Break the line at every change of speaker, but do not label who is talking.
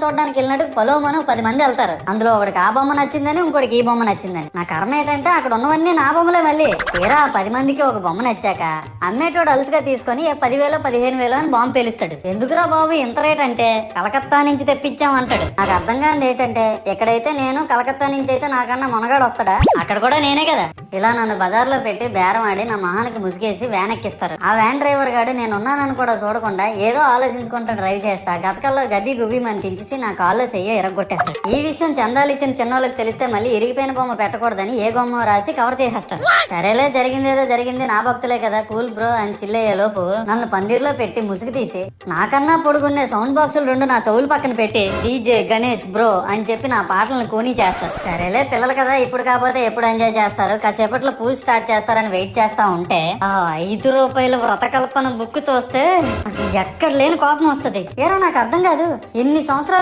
చూడడానికి వెళ్ళినట్టు పొలవమను 10 మంది వెళ్తారు. అందులో ఒకడికి ఆ బొమ్మ నచ్చిందని, ఇంకోటికి ఈ బొమ్మ నచ్చిందని. నా కర్మ ఏంటంటే అక్కడ ఉన్నవన్నీ నా బొమ్మలే. మళ్ళీ తీరా 10 మందికి ఒక బొమ్మ నచ్చాక అమ్మేటోడు అలుసుగా తీసుకొని 10,000 15,000 అని బాంబు పేలుస్తాడు. ఎందుకురా బాబు ఇంత రేట్ అంటే, కలకత్తా నుంచి తెప్పించాం అంటాడు. నాకు అర్థం కానిది ఏంటంటే, ఎక్కడైతే నేను కలకత్తా నుంచి అయితే నాకన్నా మునగాడు వస్తాడా, అక్కడ కూడా నేనే కదా. ఇలా నన్ను బజార్లో పెట్టి బేరం ఆడి నా మొహానికి ముసుగేసి వ్యాన్ ఎక్కిస్తారు. ఆ వ్యాన్ డ్రైవర్ గాడు నేను ఉన్నానని కూడా చూడకుండా ఏదో ఆలోచించుకుంటా డ్రైవ్ చేస్తా గతకల్లో గబ్బి గుబ్బి అని తించేసి నా కాల్లో చెయ్యి ఎరగొట్టేస్తాడు. ఈ విషయం చందాలు ఇచ్చిన చిన్నోళ్ళకి తెలిస్తే మళ్ళీ ఇరిగిపోయిన బొమ్మ పెట్టకూడదని ఏ బొమ్మ రాసి కవర్ చేసేస్తాడు. సరేలే జరిగిందేదో జరిగింది, నా భక్తులే కదా, కూల్ బ్రో అని చిల్లయ్యే లోపు నన్ను పందిర్లో పెట్టి ముసుగు తీసి నాకన్నా పొడుగున్నే సౌండ్ బాక్సులు 2 నా చెవులు పక్కన పెట్టి డీజే గణేష్ బ్రో అని చెప్పి నా పాటలను కూనీ చేస్తారు. సరేలే పిల్లలు కదా, ఇప్పుడు కాకపోతే ఎప్పుడు ఎంజాయ్ చేస్తారు, కాసేపట్లో పూజ స్టార్ట్ చేస్తారని వెయిట్ చేస్తా ఉంటే ఆ 5 రూపాయల వ్రతకల్పన బుక్ చూస్తే అది ఎక్కడ లేని కోపం వస్తుంది. ఏరా నాకు అర్థం కాదు, ఎన్ని సంవత్సరాల